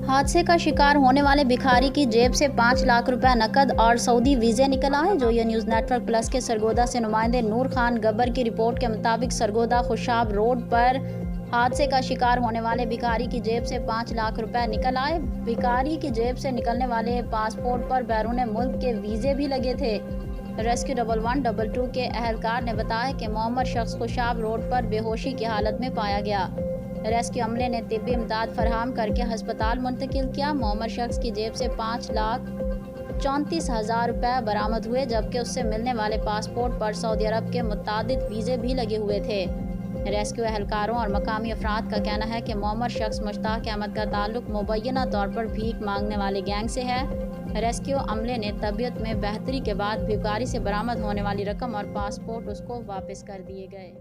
हादसे का शिकार होने वाले भिखारी की जेब से 5 लाख रुपए नकद और सऊदी वीज़े निकल आए। जो ये न्यूज़ नेटवर्क प्लस के सरगोदा से नुमाइंदे नूर खान गब्बर की रिपोर्ट के मुताबिक सरगोदा खुशाब रोड पर हादसे का शिकार होने वाले भिखारी की जेब से 5 लाख रुपए निकल आए। भिखारी की जेब से निकलने वाले पासपोर्ट पर बैरून मुल्क के वीज़े भी लगे थे। रेस्क्यू 1122 के अहलकार ने बताया कि मोहम्मद शख्स खुशाब रोड पर बेहोशी की हालत में पाया गया। रेस्क्यू अमले ने तिब्बी इमदाद फराहम करके हस्पताल मुंतकिल किया। मोहम्मद शख्स की जेब से 5,34,000 रुपये बरामद हुए, जबकि उससे मिलने वाले पासपोर्ट पर सऊदी अरब के मुतादिद वीज़े भी लगे हुए थे। रेस्क्यू एहलकारों और मकामी अफराद का कहना है कि मोहम्मद शख्स मुश्ताक अहमद का ताल्लुक मुबैना तौर पर भीख मांगने वाले गैंग से है। रेस्क्यू अमले ने तबीयत में बेहतरी के बाद भिखारी से बरामद होने वाली रकम और पासपोर्ट उसको वापस कर दिए गए।